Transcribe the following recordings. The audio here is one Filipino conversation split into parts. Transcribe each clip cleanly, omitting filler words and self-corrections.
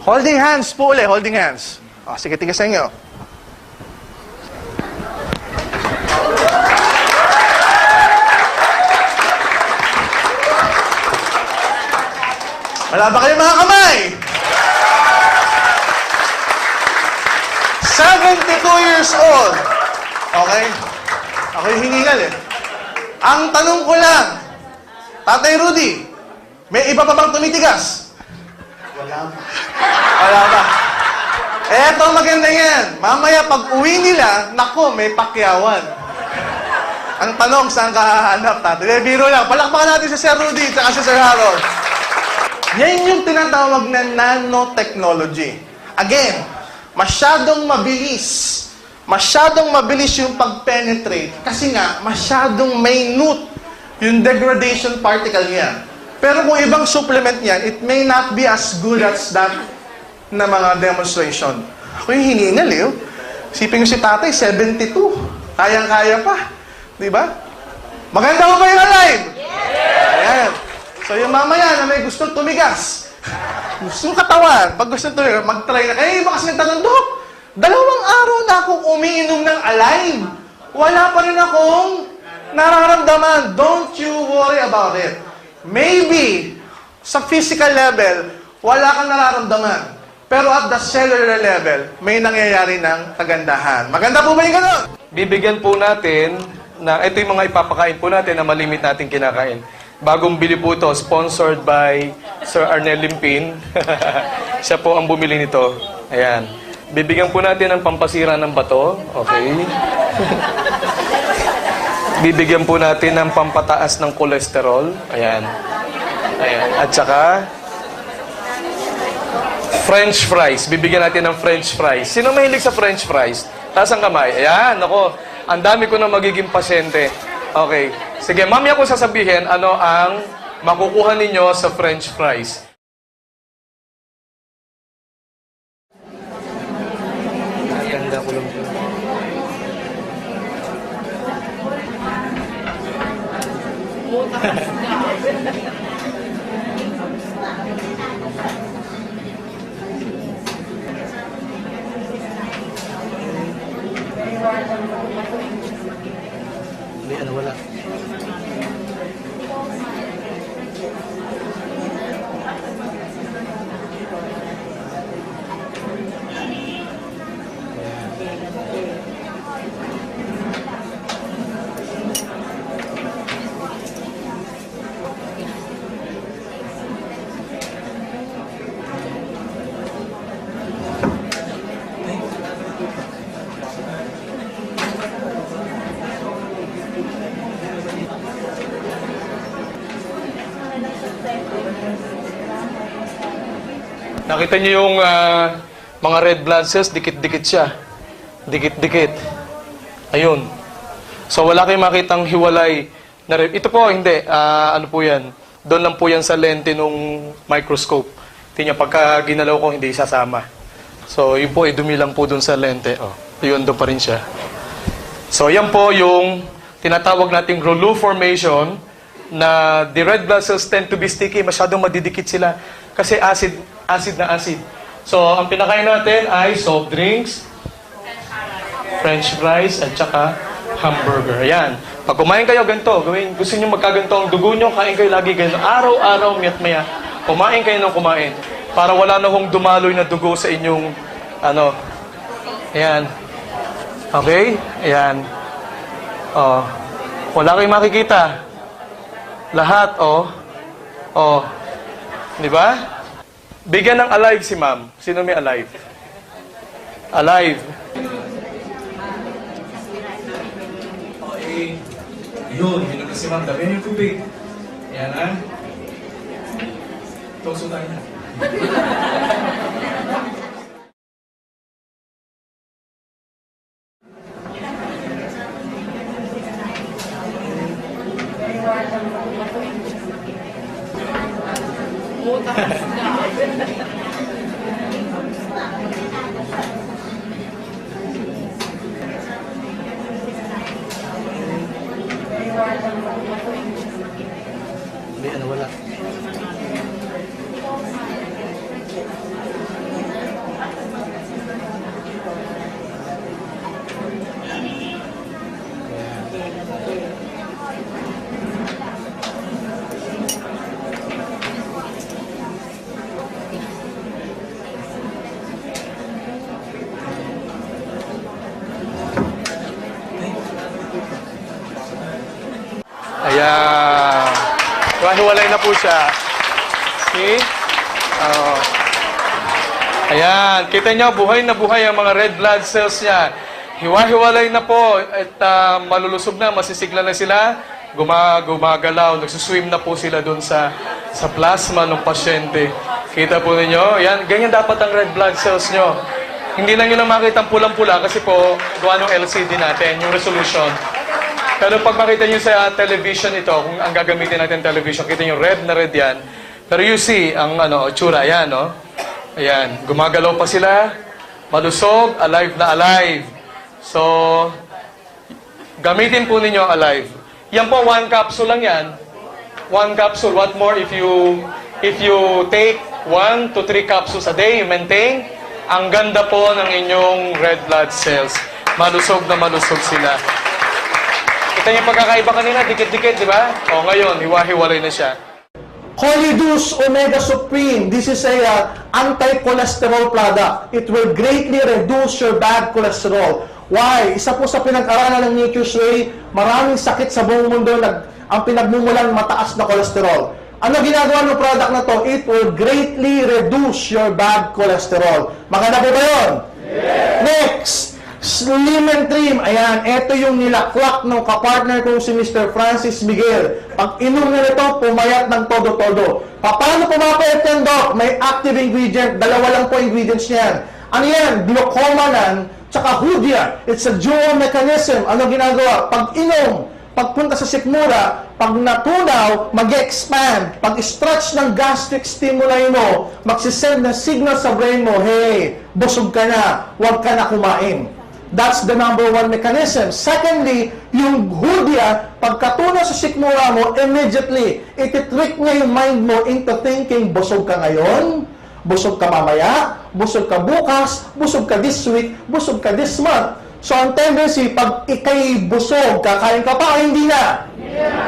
Holding hands po ulit, holding hands. O, sige, tigas sa inyo. Wala ba kayo mga kamay? 72 years old. Okay? Ako yung hiningal eh. Ang tanong ko lang, Tatay Rudy, may iba pa bang tumitigas? Wala pa. Wala pa. Eto maganda yan. Mamaya pag uwi nila, nako, may pakyawan. Ang tanong, saan ka hahanap, Tatay? Biro lang. Palakpakan natin si Sir Rudy at si Sir Harold. Yan yung tinatawag na nanotechnology. Again, masyadong mabilis. Masyadong mabilis yung pag-penetrate. Kasi nga, masyadong minute yung degradation particle niya. Pero kung ibang supplement niyan, it may not be as good as that na mga demonstration. Ako yung hiningal eh. Sipin ko si tatay, 72. Kayang-kaya pa. Diba? Maganda ko ba yung alive? Yeah! Ayan. So yung mamaya na may gustong tumigas, gustong katawan, pag gustong tumigas, mag-try na. Kaya iba kasi nagtanong, Dok, 2 araw na akong umiinom ng alive. Wala pa rin akong nararamdaman. Don't you worry about it. Maybe, sa physical level, wala kang nararamdaman. Pero at the cellular level, may nangyayari ng kagandahan. Maganda po ba yung gano'n? Bibigyan po natin na ito yung mga ipapakain po natin na malimit natin kinakain. Bagong bili po ito, sponsored by Sir Arnel Limpin. Siya po ang bumili nito. Ayan. Bibigyan po natin ng pampasira ng bato. Okay. Bibigyan po natin ng pampataas ng kolesterol. Ayan. Ayan. At saka, French fries. Bibigyan natin ng French fries. Sino mahilig sa French fries? Taas ang kamay. Ayan. Ako, ang dami ko na magiging pasyente. Okay. Sige, mamaya ko sasabihin ano ang makukuha ninyo sa French fries. Ganda ko lang. Hindi, ano wala. Nakita niyo yung mga red blood cells, dikit-dikit siya. Dikit-dikit. Ayun. So, wala kayong makitang hiwalay na red. Ito po, hindi. Ano po yan? Doon lang po yan sa lente nung microscope. Tingnan, pagka ginalaw ko, hindi sasama. So, yun po, dumi lang po doon sa lente. Oh, yun, doon pa rin siya. So, yan po yung tinatawag nating rouleau formation na the red blood cells tend to be sticky. Masyadong madidikit sila. Kasi acid na acid. So, ang pinakain natin ay soft drinks, French fries, at saka hamburger. Ayan. Pag kumain kayo, ganito. Gawin, gusto nyo magkaganto ang dugo nyo, kain kayo lagi ganito. Araw-araw, miyat-maya. Kumain kayo ng kumain. Para wala na hong dumaloy na dugo sa inyong, ano. Ayan. Okay? Ayan. Oh. Wala kayong makikita. Lahat, oh. Oh. Di ba? Bigyan ng alive si ma'am. Sino may alive? Alive. Okay. Yun, yun na si ma'am. Dabihan yung tubig. Yan, ha? Tukso tayo na. Hindi, ano wala. Ayan. Hiwa-hiwalay na po siya. See? Oh. Ayan. Kita nyo, buhay na buhay ang mga red blood cells niya. Hiwa-hiwalay na po. At malulusog na, masisigla na sila. Gumagalaw. Nagsuswim na po sila dun sa plasma ng pasyente. Kita po ninyo? Yan. Ganyan dapat ang red blood cells nyo. Hindi lang nyo lang makita ang pulang-pula kasi po gawa ng LCD natin, yung resolution. Pero pag makita nyo sa television ito, kung ang gagamitin natin television, kita nyo red na red yan. Pero you see, ang tsura, ayan, no? Ayan, gumagalaw pa sila, malusog, alive na alive. So, gamitin po ninyo alive. Yan po, 1 capsule lang yan. 1 capsule. What more if you take 1 to 3 capsules a day, you maintain, ang ganda po ng inyong red blood cells. Malusog na malusog sila. Kita niyo pagkakaiba kanina, dikit-dikit, di ba? O ngayon, hiwa-hiwalay na siya. Holidus Omega Supreme. This is a anti-cholesterol product. It will greatly reduce your bad cholesterol. Why? Isa po sa pinag-aralan ng Nature's Way, maraming sakit sa buong mundo ang pinagmumulan mataas na cholesterol. Ano ginagawa ng product na to? It will greatly reduce your bad cholesterol. Maganda po ba yun? Yes. Next, Slim and Trim. Ayan, ito yung nilaklak ng kapartner kong si Mr. Francis Miguel. Pag inom na ito, pumayat ng todo-todo. Paano pumapayat yan, Doc? May active ingredient. Dalawa lang po ingredients niyan. Ano yan? Glucomannan, tsaka Hoodia. It's a dual mechanism. Ano ginagawa? Pag inom, pagpunta sa sikmura, pag natunaw, mag-expand. Pag stretch ng gastric stimuli mo, magsisend ng signal sa brain mo, hey, busog ka na, huwag ka na kumain. That's the number 1 mechanism. Secondly, yung Hoodia, pagkatunaw sa sikmura mo, immediately, ititrick niya yung mind mo into thinking, busog ka ngayon, busog ka mamaya, busog ka bukas, busog ka this week, busog ka this month. So, ang tendency, pag ikay busog, kakain ka pa, hindi na.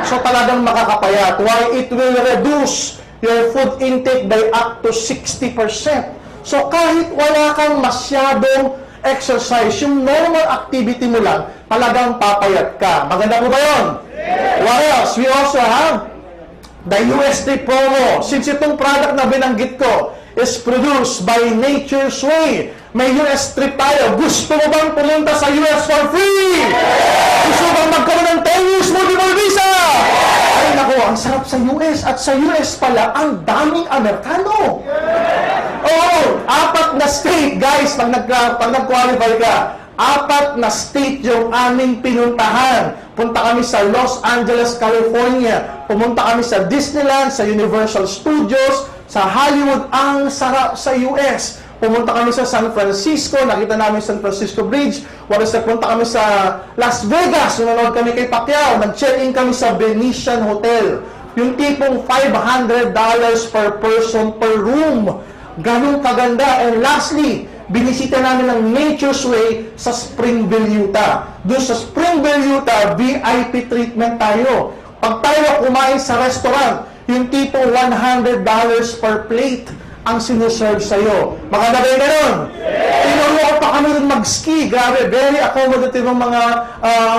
So, talagang makakapayat. Why? It will reduce your food intake by up to 60%. So, kahit wala kang masyadong exercise, yung normal activity mo lang, talagang papayat ka. Maganda po ba yun? What else? We also have the USD promo. Since itong product na binanggit ko is produced by Nature's Way, may US trip tayo. Gusto mo bang pumunta sa US for free? Gusto mo bang magkaroon ng 10 years multiple visa? Ay naku, ang sarap sa US. At sa US pala, ang daming Amerikano. Oo, 4 na state, guys, pag nag-qualify ka. 4 na state yung aming pinuntahan. Punta kami sa Los Angeles, California. Pumunta kami sa Disneyland, sa Universal Studios, sa Hollywood. Ang sarap sa US. Pumunta kami sa San Francisco, nakita namin San Francisco Bridge. Walis nagpunta kami sa Las Vegas, nanonood kami kay Pacquiao. Nag-check-in kami sa Venetian Hotel. Yung tipong $500 per person per room. Ganun kaganda. And lastly, binisita namin ng Nature's Way sa Springville, Utah. Doon sa Springville, Utah, VIP treatment tayo. Pag tayo kumain sa restaurant, yung tipong $100 per plate ang sinuserve sa'yo. Maganda ba yung ganun? Tinuro pa kami rin mag-ski. Grabe, very accommodative ang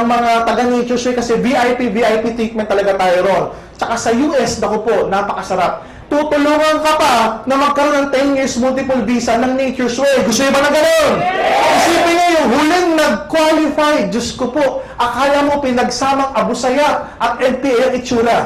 mga taga-Nature's Way kasi VIP treatment talaga tayo ron. Tsaka sa US, naku po, napakasarap. Tutulungan ka pa na magkaroon ng 10 years multiple visa ng Nature's Way. Gusto nyo ba na gano'n? Isipin nyo yung huling nag-qualify. Diyos ko po, akala mo pinagsamang Abusaya at NPA ang itsura.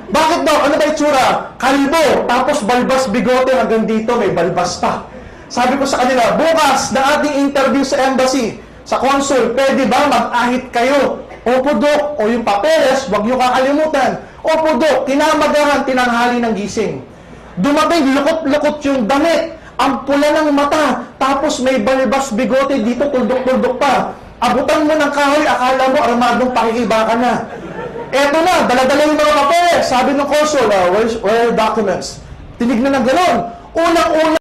Bakit daw? Ano ba itsura? Kalbo, tapos balbas bigote hanggang dito, may balbas pa. Sabi ko sa kanila, bukas na ating interview sa embassy, sa consul, pwede ba mag-ahit kayo? Opo, Dok. O yung papeles, huwag nyo kakalimutan. Opo, Dok. Tinamagahan, tinanghali ng gising. Dumating, lukot-lukot yung damit. Ang pula ng mata. Tapos may balbas bigote dito, tuldok-tuldok pa. Abutan mo ng kahoy, akala mo armadong pakikibaka na. Eto na, dala-dala yung mga papeles. Sabi ng consul, where are your documents? Tinignan ng gano'n. Unang-una,